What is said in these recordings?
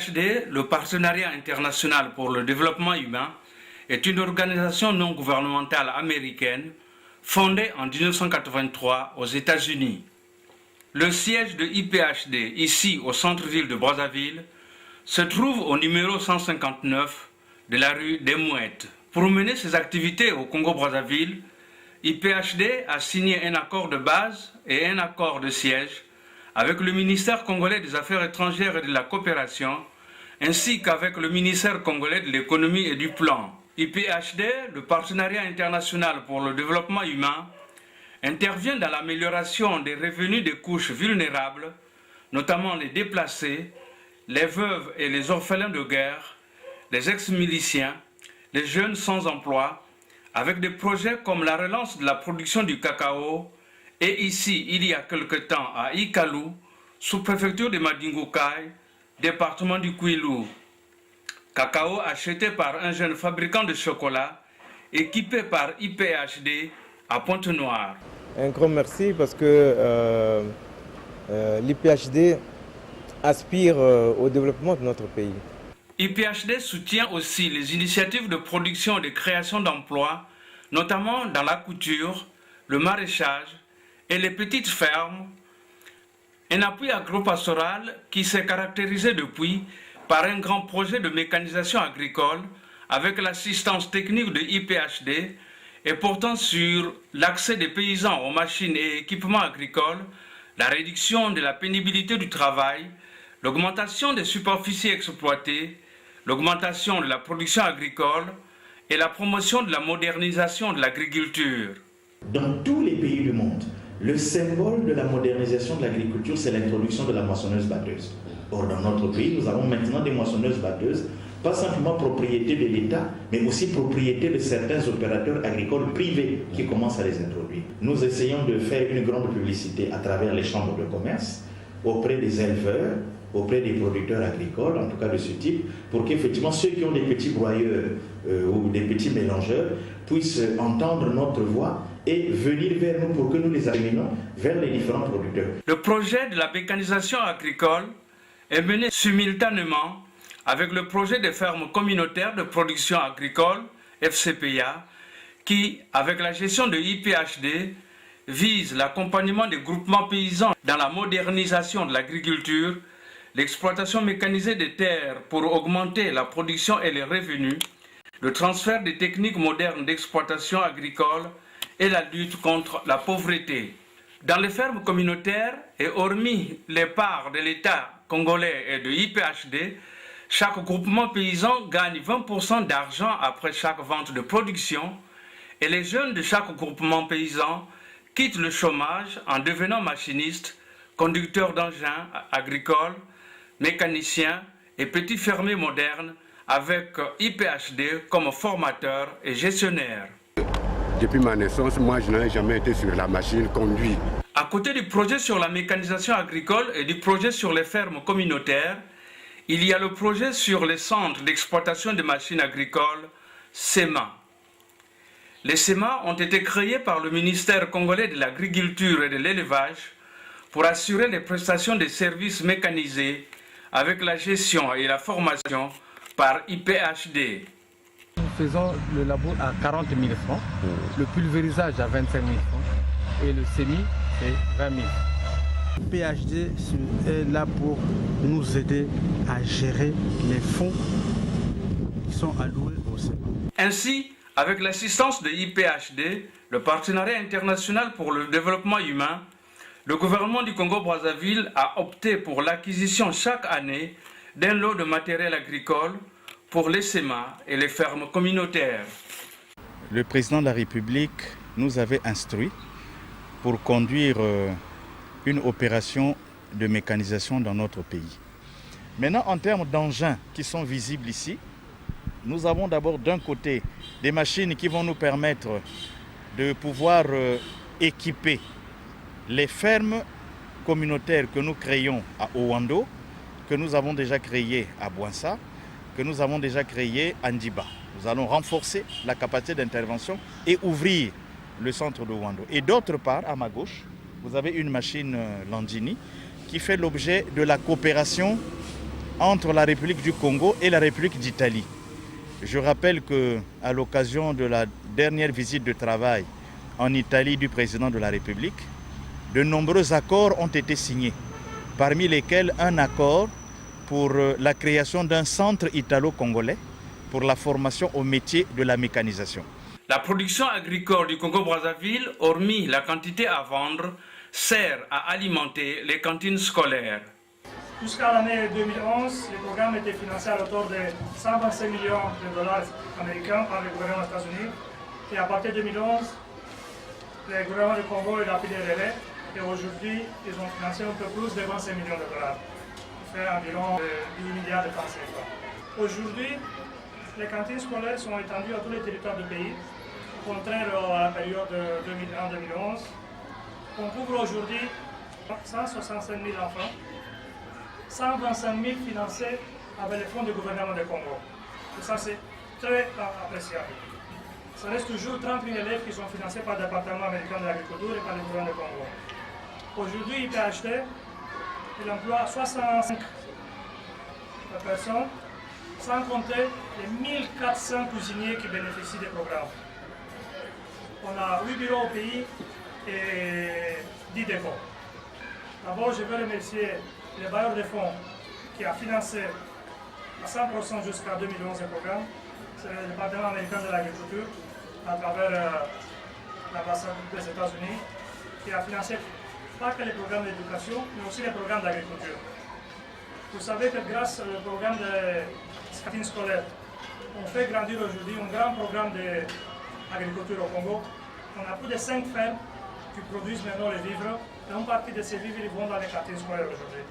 IPHD, le Partenariat international pour le développement humain, est une organisation non gouvernementale américaine fondée en 1983 aux États-Unis. Le siège de IPHD, ici au centre-ville de Brazzaville, se trouve au numéro 159 de la rue des Mouettes. Pour mener ses activités au Congo-Brazzaville, IPHD a signé un accord de base et un accord de siège avec le ministère congolais des Affaires étrangères et de la coopération, ainsi qu'avec le ministère congolais de l'économie et du plan. IPHD, le Partenariat international pour le développement humain, intervient dans l'amélioration des revenus des couches vulnérables, notamment les déplacés, les veuves et les orphelins de guerre, les ex-miliciens, les jeunes sans emploi, avec des projets comme la relance de la production du cacao et ici, il y a quelque temps, à Ikalou, sous-préfecture de Madingoukai, département du Kwilu. Cacao acheté par un jeune fabricant de chocolat équipé par IPHD à Pointe-Noire. Un grand merci parce que l'IPHD aspire au développement de notre pays. IPHD soutient aussi les initiatives de production et de création d'emplois, notamment dans la couture, le maraîchage et les petites fermes. Un appui agropastoral qui s'est caractérisé depuis par un grand projet de mécanisation agricole avec l'assistance technique de IPHD et portant sur l'accès des paysans aux machines et équipements agricoles, la réduction de la pénibilité du travail, l'augmentation des superficies exploitées, l'augmentation de la production agricole et la promotion de la modernisation de l'agriculture. Dans tous les pays du monde, le symbole de la modernisation de l'agriculture, c'est l'introduction de la moissonneuse-batteuse. Or, dans notre pays, nous avons maintenant des moissonneuses-batteuses, pas simplement propriété de l'État, mais aussi propriété de certains opérateurs agricoles privés qui commencent à les introduire. Nous essayons de faire une grande publicité à travers les chambres de commerce, auprès des éleveurs, auprès des producteurs agricoles, en tout cas de ce type, pour qu'effectivement ceux qui ont des petits broyeurs ou des petits mélangeurs puissent entendre notre voix et venir vers nous pour que nous les acheminons vers les différents producteurs. Le projet de la mécanisation agricole est mené simultanément avec le projet des fermes communautaires de production agricole, FCPA, qui, avec la gestion de IPHD, vise l'accompagnement des groupements paysans dans la modernisation de l'agriculture, l'exploitation mécanisée des terres pour augmenter la production et les revenus, le transfert des techniques modernes d'exploitation agricole et la lutte contre la pauvreté. Dans les fermes communautaires, et hormis les parts de l'État congolais et de IPHD, chaque groupement paysan gagne 20% d'argent après chaque vente de production et les jeunes de chaque groupement paysan quittent le chômage en devenant machinistes, conducteurs d'engins agricoles, mécaniciens et petits fermiers modernes avec IPHD comme formateur et gestionnaire. Depuis ma naissance, moi je n'ai jamais été sur la machine conduite. À côté du projet sur la mécanisation agricole et du projet sur les fermes communautaires, il y a le projet sur les centres d'exploitation de machines agricoles, SEMA. Les SEMA ont été créés par le ministère congolais de l'Agriculture et de l'Élevage pour assurer les prestations de services mécanisés avec la gestion et la formation par IPHD. Nous faisons le labour à 40 000 francs, le pulvérisage à 25 000 francs et le semis c'est 20 000. IPHD est là pour nous aider à gérer les fonds qui sont alloués au SEMA. Ainsi, avec l'assistance de IPHD, le Partenariat international pour le développement humain, le gouvernement du Congo-Brazzaville a opté pour l'acquisition chaque année d'un lot de matériel agricole pour les SEMA et les fermes communautaires. Le président de la République nous avait instruits pour conduire une opération de mécanisation dans notre pays. Maintenant, en termes d'engins qui sont visibles ici, nous avons d'abord d'un côté des machines qui vont nous permettre de pouvoir équiper les fermes communautaires que nous créons à Owando, que nous avons déjà créées à Bouansa, que nous avons déjà créées à Ndiba. Nous allons renforcer la capacité d'intervention et ouvrir le centre de Owando. Et d'autre part, à ma gauche, vous avez une machine Landini qui fait l'objet de la coopération entre la République du Congo et la République d'Italie. Je rappelle qu'à l'occasion de la dernière visite de travail en Italie du président de la République, de nombreux accords ont été signés, parmi lesquels un accord pour la création d'un centre italo-congolais pour la formation au métier de la mécanisation. La production agricole du Congo-Brazzaville, hormis la quantité à vendre, sert à alimenter les cantines scolaires. Jusqu'à l'année 2011, le programme était financé à l'auteur de 125 millions de dollars américains par le gouvernement des États-Unis. Et à partir de 2011, le gouvernement du Congo a pris des relais. Et aujourd'hui, ils ont financé un peu plus de 25 millions de dollars. Ça fait environ 10 milliards de francs CFA. Aujourd'hui, les cantines scolaires sont étendues à tous les territoires du pays, contraire à la période 2001-2011. On couvre aujourd'hui 165 000 enfants, 125 000 financés avec les fonds du gouvernement du Congo. Et ça, c'est très appréciable. Ça reste toujours 30 000 élèves qui sont financés par le département américain de l'agriculture et par le gouvernement du Congo. Aujourd'hui, IPHD, il emploie 65 personnes, sans compter les 1400 cuisiniers qui bénéficient des programmes. On a 8 bureaux au pays et 10 dépôts. D'abord, je veux remercier les bailleurs de fonds qui a financé à 100% jusqu'à 2011 le programme. C'est le département américain de l'agriculture à travers l'ambassade des États-Unis qui a financé pas que les programmes d'éducation, mais aussi les programmes d'agriculture. Vous savez que grâce au programme de cantines scolaires, on fait grandir aujourd'hui un grand programme d'agriculture au Congo. On a plus de 5 fermes qui produisent maintenant les vivres. Et une partie de ces vivres ils vont dans les cantines scolaires aujourd'hui.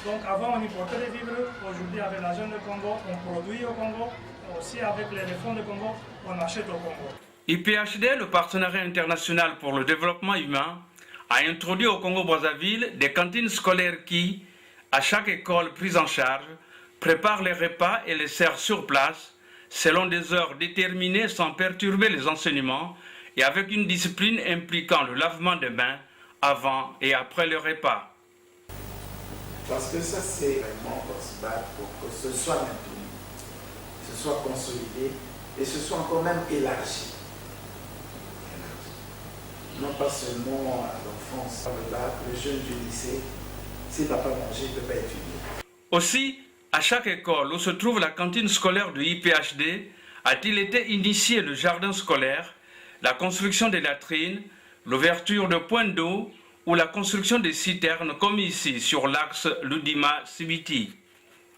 Donc avant on importait les vivres, aujourd'hui avec l'argent du Congo, on produit au Congo, aussi avec les fonds du Congo, on achète au Congo. IPHD, le partenariat international pour le développement humain, a introduit au Congo-Brazzaville des cantines scolaires qui, à chaque école prise en charge, préparent les repas et les servent sur place, selon des heures déterminées sans perturber les enseignements et avec une discipline impliquant le lavement des mains avant et après le repas. Parce que ça, c'est vraiment possible pour que ce soit maintenu, que ce soit consolidé et ce soit encore même élargi. Non pas seulement à l'enfance, le bac, le jeune du lycée, s'il ne va pas manger, il ne peut pas étudier. Aussi, à chaque école où se trouve la cantine scolaire de IPHD, a-t-il été initié le jardin scolaire, la construction des latrines, l'ouverture de points d'eau ou la construction des citernes comme ici sur l'axe Ludima-Sibiti.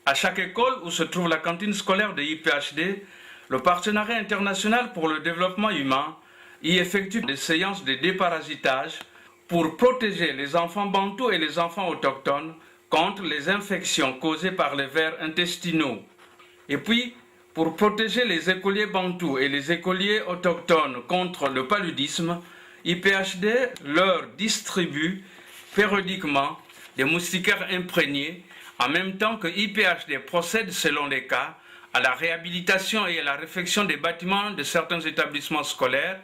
À chaque école où se trouve la cantine scolaire de IPHD, le partenariat international pour le développement humain y effectue des séances de déparasitage pour protéger les enfants bantous et les enfants autochtones contre les infections causées par les vers intestinaux. Et puis, pour protéger les écoliers bantous et les écoliers autochtones contre le paludisme, IPHD leur distribue périodiquement des moustiquaires imprégnés, en même temps que IPHD procède selon les cas à la réhabilitation et à la réfection des bâtiments de certains établissements scolaires,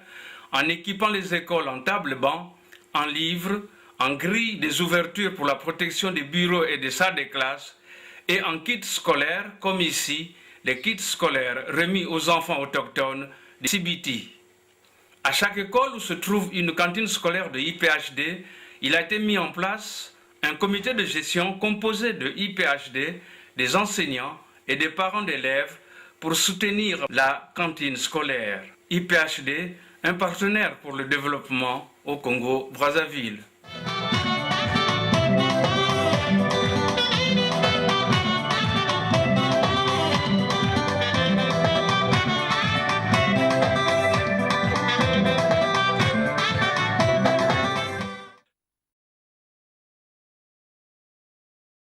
en équipant les écoles en table-bancs, en livres, en grilles des ouvertures pour la protection des bureaux et des salles de classe, et en kits scolaires, comme ici, les kits scolaires remis aux enfants autochtones de Sibiti. À chaque école où se trouve une cantine scolaire de IPHD, il a été mis en place un comité de gestion composé de IPHD, des enseignants et des parents d'élèves pour soutenir la cantine scolaire. IPHD, un partenaire pour le développement au Congo-Brazzaville.